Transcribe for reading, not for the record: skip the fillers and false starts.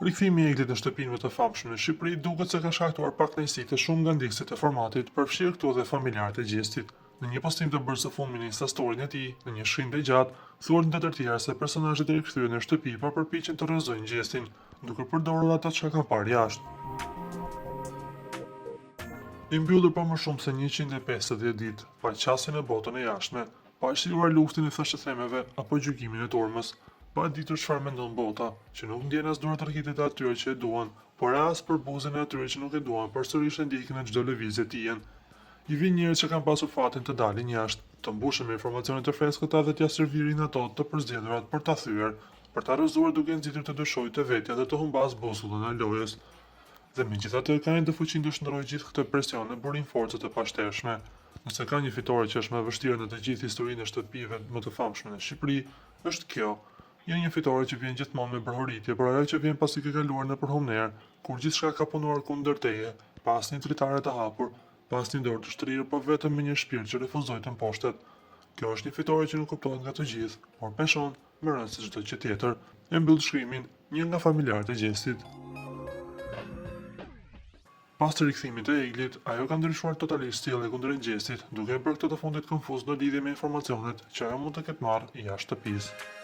Rikthimi i Eglit në shtëpinë më të famshme në Shqipëri duket se ka shkaktuar pak kënaqësi të shumë nga ndjekësit e formatit, përfshirë këtu edhe familjarët e Gjestit. Në një postim të bërë së fundmi në Instastorin e tij, në një shkrim të gjatë, thuhet ndër të tjerë se personazhet e rikthyer në shtëpi po përpiqen të rrëzojnë Gjestin, duke përdorur ato çka kanë parë jashtë. I mbyllur për më shumë se 150 ditë, pa qasjen e botën e jashtme, pa shliruar luftin e thëshëthemeve apo gjykimin e turmës, pa ditur çfarë mendon bota, që nuk ndjen as duart rrhitet e atyre që e duan, por as për buzën e atyre që nuk e duan, përsërisht e ndjekin në çdo lëvizje të jenë. I vin njerëz që kanë pasur fatin të dalin jashtë, të mbushur me informacione të freskëta dhe t'ia servirin ato të përzgjedhurat për ta thyer, për ta rrëzuar duke nxitur të dëshojë të vetja dhe të humbas busullën e lojës. Dhe megjithatë kanë të fuqinë të shndrojë gjithë këtë presion e burin forcë të pashtershme. Nëse ka një fitore që është më e vështirë në të gjithë historinë e shtëpive më të famshme në Shqipëri, është kjo. Jo një fitore që vjen gjithmonë me përhoritje, por ajo që vjen pasi ke kaluar në përhumner, kur gjithçka ka punuar kundër teje, pas një dritare të hapur, pas një dorë të shtrirë, por vetëm me një shpirt që refuzoi të mposhtet. Kjo është një fitore që nuk kuptohet nga të gjithë, por peshon më rënd se çdo gjë tjetër. E mbyll shkrimin një nga familjarët e Gjestit. Pas të rikthimit të Eglit, ajo ka ndryshuar totalisht sjelljen kundër Gjestit, duke e bërë këtë të fundit konfuz në lidhje me informacionet që ajo mund të ketë marrë jashtë shtëpisë.